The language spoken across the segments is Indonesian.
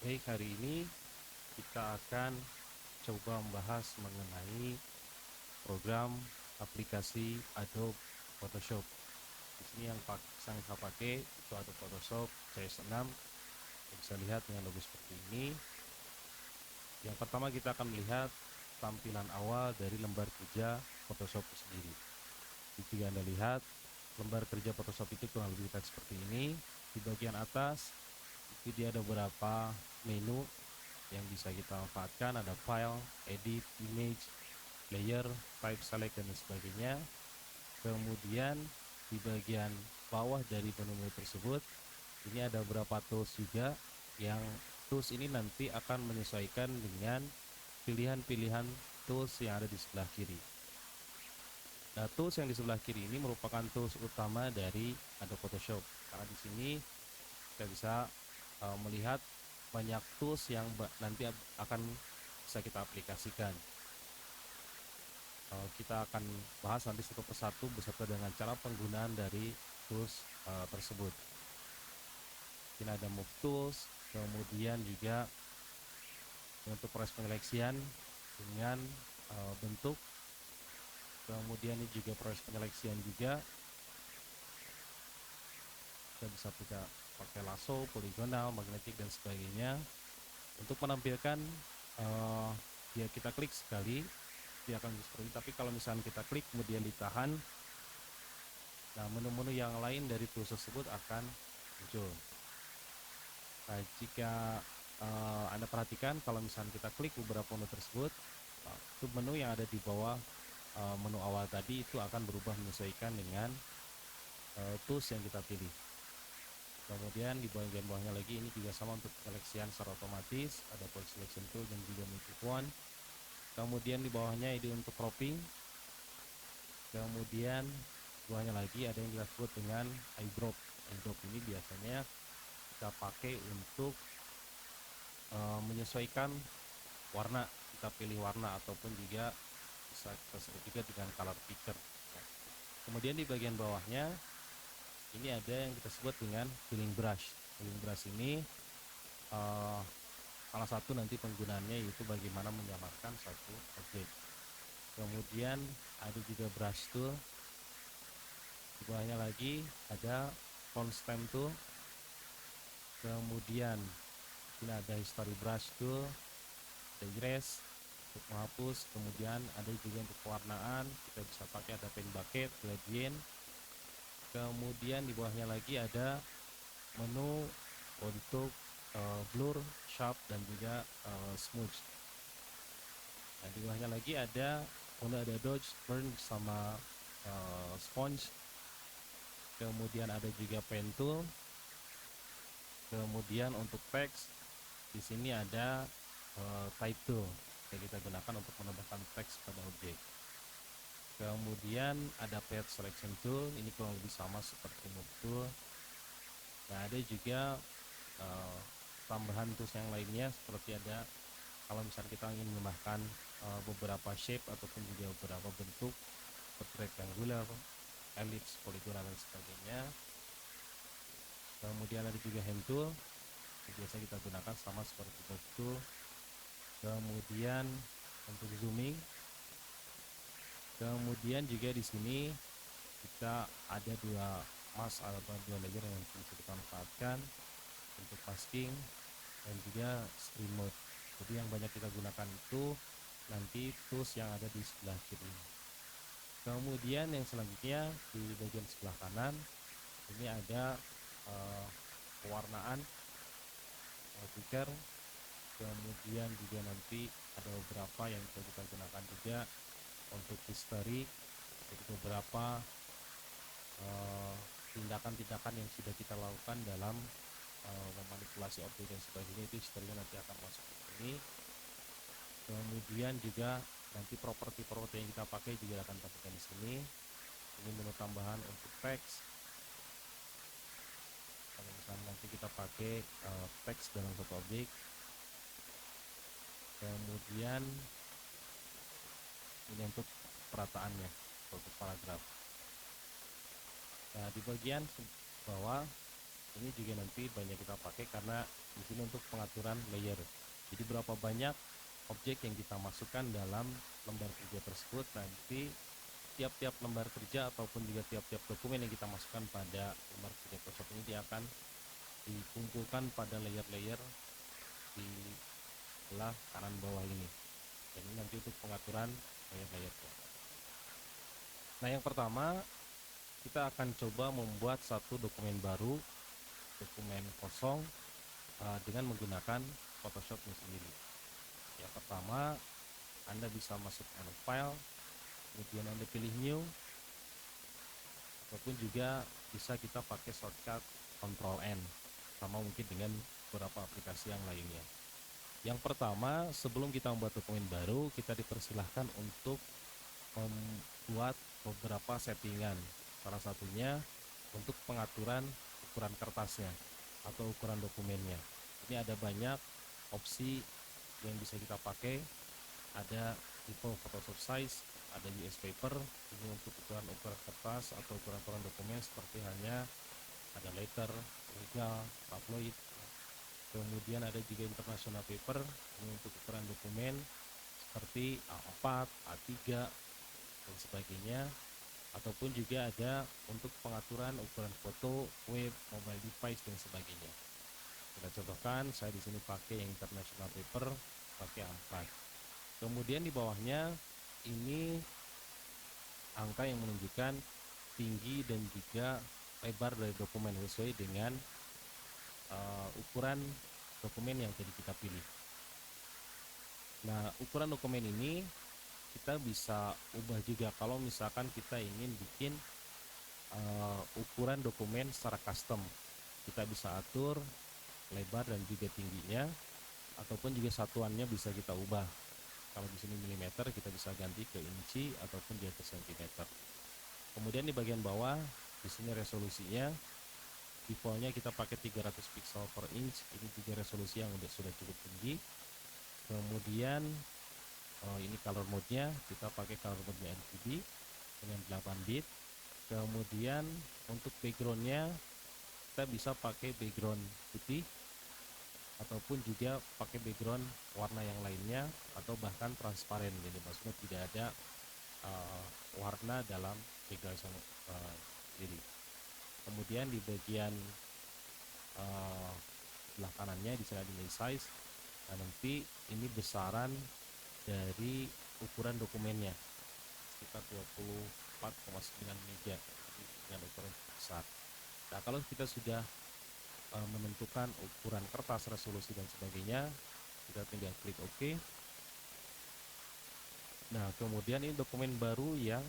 Baik, hari ini kita akan coba membahas mengenai program aplikasi Adobe Photoshop. Di sini yang saya pakai itu Adobe Photoshop CS6. Bisa lihat dengan logo seperti ini. Yang pertama kita akan melihat tampilan awal dari lembar kerja Photoshop sendiri. Jika Anda lihat, lembar kerja Photoshop itu kurang lebih seperti ini. Di bagian atas itu dia ada beberapa menu yang bisa kita manfaatkan, ada file, edit, image, layer, type select dan sebagainya. Kemudian di bagian bawah dari menu tersebut ini ada beberapa tools juga, yang tools ini nanti akan menyesuaikan dengan pilihan-pilihan tools yang ada di sebelah kiri. Nah, tools yang di sebelah kiri ini merupakan tools utama dari Adobe Photoshop, karena di sini kita bisa melihat banyak tools yang nanti akan bisa kita aplikasikan. Kita akan bahas nanti satu persatu beserta dengan cara penggunaan dari tools tersebut. Ini ada Move Tools, kemudian juga untuk proses penyeleksian dengan bentuk, kemudian ini juga proses penyeleksian juga. Kita bisa pakai lasso, poligonal, magnetik dan sebagainya. Untuk menampilkan ya kita klik sekali dia akan seperti ini, tapi kalau misalnya kita klik kemudian ditahan, nah menu-menu yang lain dari tools tersebut akan muncul. Nah, jika Anda perhatikan, kalau misalnya kita klik beberapa menu tersebut, itu menu yang ada di bawah menu awal tadi itu akan berubah menyesuaikan dengan tools yang kita pilih. Kemudian di bagian bawahnya lagi ini juga sama untuk seleksian secara otomatis, ada point selection tool dan juga multi one. Kemudian di bawahnya ini untuk cropping. Kemudian di bawahnya lagi ada yang kita sebut dengan eyedrop. Eyedrop ini biasanya kita pakai untuk menyesuaikan warna. Kita pilih warna ataupun juga bisa kita sebut juga dengan color picker. Kemudian di bagian bawahnya ini ada yang kita sebut dengan filling brush. Filling brush ini salah satu nanti penggunaannya yaitu bagaimana menyamarkan satu objek. Kemudian ada juga brush tool. Di bawahnya lagi ada font stamp tool. Kemudian ini ada history brush tool, ada erase untuk menghapus. Kemudian ada juga untuk pewarnaan, kita bisa pakai ada pen bucket, gradient. Kemudian di bawahnya lagi ada menu untuk blur, sharp dan juga smooth. Nah, di bawahnya lagi ada dodge, burn sama sponge. Kemudian ada juga pen tool. Kemudian untuk teks di sini ada type tool yang kita gunakan untuk menambahkan teks pada objek. Kemudian ada page selection tool, ini kurang lebih sama seperti move tool. Nah, ada juga tambahan tools yang lainnya seperti ada kalau misalnya kita ingin menambahkan beberapa shape ataupun juga beberapa bentuk seperti rectangular, ellipse, polygonal dan sebagainya. Kemudian ada juga hand tool, biasa kita gunakan sama seperti move tool. Kemudian untuk zooming. Kemudian juga di sini kita ada dua mask atau dua layer yang bisa kita manfaatkan untuk masking dan juga screen mode. Jadi yang banyak kita gunakan itu nanti tools yang ada di sebelah kiri. Kemudian yang selanjutnya di bagian sebelah kanan ini ada pewarnaan, picker. Kemudian juga nanti ada beberapa yang bisa kita gunakan juga untuk history, jadi beberapa tindakan-tindakan yang sudah kita lakukan dalam memanipulasi objek dan sebagainya, itu historinya nanti akan masuk ke sini. Kemudian juga nanti properti-properti yang kita pakai juga akan tampilkan di sini. Ini menu tambahan untuk teks. Kalau misalnya nanti kita pakai teks dalam satu objek. Kemudian ini untuk perataannya, untuk paragraf. Nah, di bagian bawah Ini juga nanti banyak kita pakai karena di sini untuk pengaturan layer. Jadi berapa banyak objek yang kita masukkan dalam lembar kerja tersebut, nanti tiap-tiap lembar kerja ataupun juga tiap-tiap dokumen yang kita masukkan pada lembar kerja Photoshop ini, dia akan dikumpulkan pada layer-layer di sebelah kanan bawah ini. Jadi nanti untuk pengaturan layer-layernya. Nah, yang pertama kita akan coba membuat satu dokumen baru, dokumen kosong, dengan menggunakan Photoshopnya sendiri. Yang pertama, Anda bisa masuk menu file, kemudian Anda pilih new, ataupun juga bisa kita pakai shortcut Ctrl N, sama mungkin dengan beberapa aplikasi yang lainnya. Yang pertama, sebelum kita membuat dokumen baru, kita dipersilahkan untuk membuat beberapa settingan. Salah satunya untuk pengaturan ukuran kertasnya atau ukuran dokumennya. Ini ada banyak opsi yang bisa kita pakai. Ada tipe Photoshop size, ada US paper, ini untuk ukuran kertas atau ukuran dokumen seperti halnya ada letter, legal, tabloid. Kemudian ada juga international paper, ini untuk ukuran dokumen seperti A4, A3 dan sebagainya. Ataupun juga ada untuk pengaturan ukuran foto, web, mobile device dan sebagainya. Kita contohkan, saya di sini pakai yang international paper, pakai A4. Kemudian di bawahnya ini angka yang menunjukkan tinggi dan juga lebar dari dokumen sesuai dengan ukuran dokumen yang tadi kita pilih. Nah, ukuran dokumen ini kita bisa ubah juga kalau misalkan kita ingin bikin ukuran dokumen secara custom. Kita bisa atur lebar dan juga tingginya, ataupun juga satuannya bisa kita ubah. Kalau di sini milimeter, kita bisa ganti ke inci ataupun dia ke sentimeter. Kemudian di bagian bawah, di sini resolusinya, defaultnya kita pakai 300 pixel per inch. Ini juga resolusi yang sudah cukup tinggi. Kemudian ini color mode-nya, kita pakai color mode-nya RGB dengan 8 bit. Kemudian untuk background-nya, kita bisa pakai background putih ataupun juga pakai background warna yang lainnya, atau bahkan transparan. Jadi maksudnya tidak ada warna dalam background sendiri. Kemudian di bagian sebelah kanannya di sini ada nilai size. Nah, nanti ini besaran dari ukuran dokumennya sekitar 24,9 mega dengan ukuran besar. Nah, kalau kita sudah menentukan ukuran kertas, resolusi dan sebagainya, kita tinggal klik OK. Nah, kemudian ini dokumen baru yang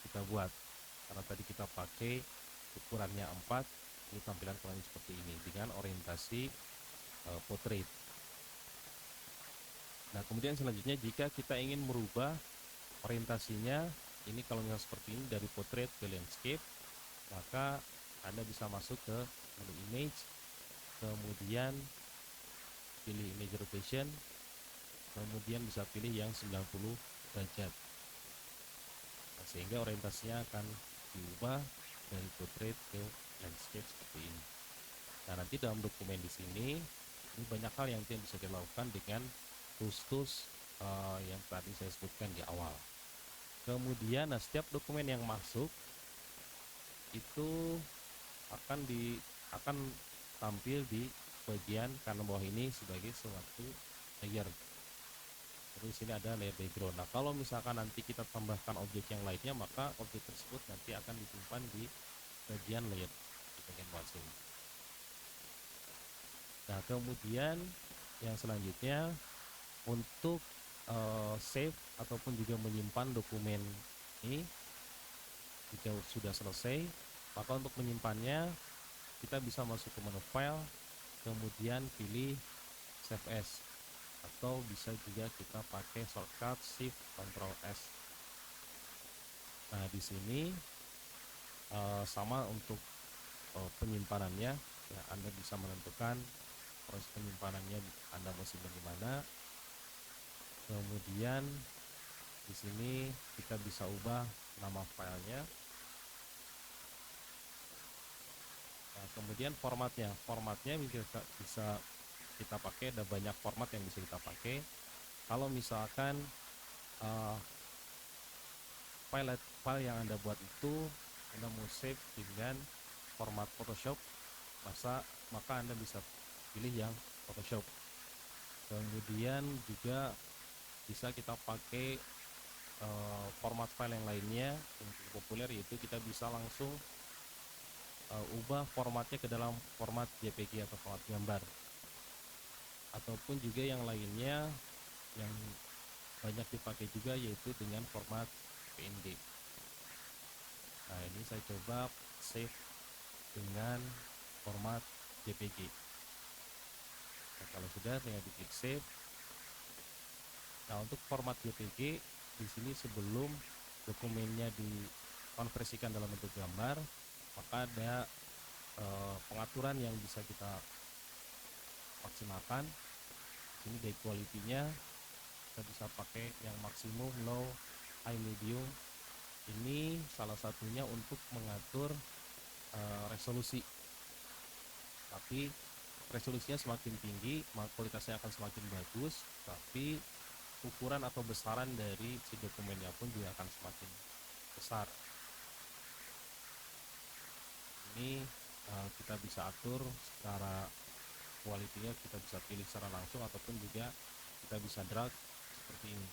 kita buat. Karena tadi kita pakai ukurannya 4, ini tampilan kurang seperti ini dengan orientasi portrait. Nah, kemudian selanjutnya jika kita ingin merubah orientasinya, ini kalau misalnya seperti ini dari portrait ke landscape, maka Anda bisa masuk ke menu image, kemudian pilih image rotation, kemudian bisa pilih yang 90 derajat. Nah, sehingga orientasinya akan diubah dari portrait ke landscape seperti ini. Nah, nanti dalam dokumen di sini ini banyak hal yang bisa dilakukan dengan tools yang tadi saya sebutkan di awal. Kemudian, nah, setiap dokumen yang masuk itu akan tampil di bagian kanan bawah ini sebagai suatu layer. Jadi di sini ada layer background. Nah, kalau misalkan nanti kita tambahkan objek yang lainnya, maka objek tersebut nanti akan disimpan di bagian layer di bagian bawah sini. Nah, kemudian yang selanjutnya untuk save ataupun juga menyimpan dokumen ini jika sudah selesai, maka untuk menyimpannya kita bisa masuk ke menu file, kemudian pilih save as, atau bisa juga kita pakai shortcut shift Ctrl S. Nah, di sini sama untuk penyimpanannya, ya, Anda bisa menentukan proses penyimpanannya Anda mau simpan di mana. Kemudian di sini kita bisa ubah nama filenya. Nah, Nah, kemudian formatnya bisa kita pakai, ada banyak format yang bisa kita pakai. Kalau misalkan uh, file yang Anda buat itu Anda mau save dengan format Photoshop, maka Anda bisa pilih yang Photoshop. Kemudian juga bisa kita pakai format file yang lainnya yang cukup populer, yaitu kita bisa langsung ubah formatnya ke dalam format JPG atau format gambar, ataupun juga yang lainnya yang banyak dipakai juga yaitu dengan format PNG. Nah, ini saya coba save dengan format JPG. Nah, kalau sudah, tinggal diklik save. Nah, untuk format JPG di sini, sebelum dokumennya dikonversikan dalam bentuk gambar, maka ada pengaturan yang bisa kita maksimalkan. Di sini dari quality-nya kita bisa pakai yang maksimum, low, high, medium. Ini salah satunya untuk mengatur resolusi. Tapi resolusinya semakin tinggi, maka kualitasnya akan semakin bagus, tapi ukuran atau besaran dari si dokumennya pun juga akan semakin besar. Ini kita bisa atur secara kualitinya, kita bisa pilih secara langsung ataupun juga kita bisa drag seperti ini,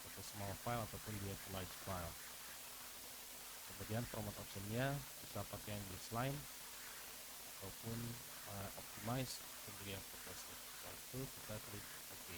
atau small file ataupun dia large file. Kemudian format optionnya bisa pakai yang baseline ataupun optimize, kemudian proportion. Setelah itu kita klik OK.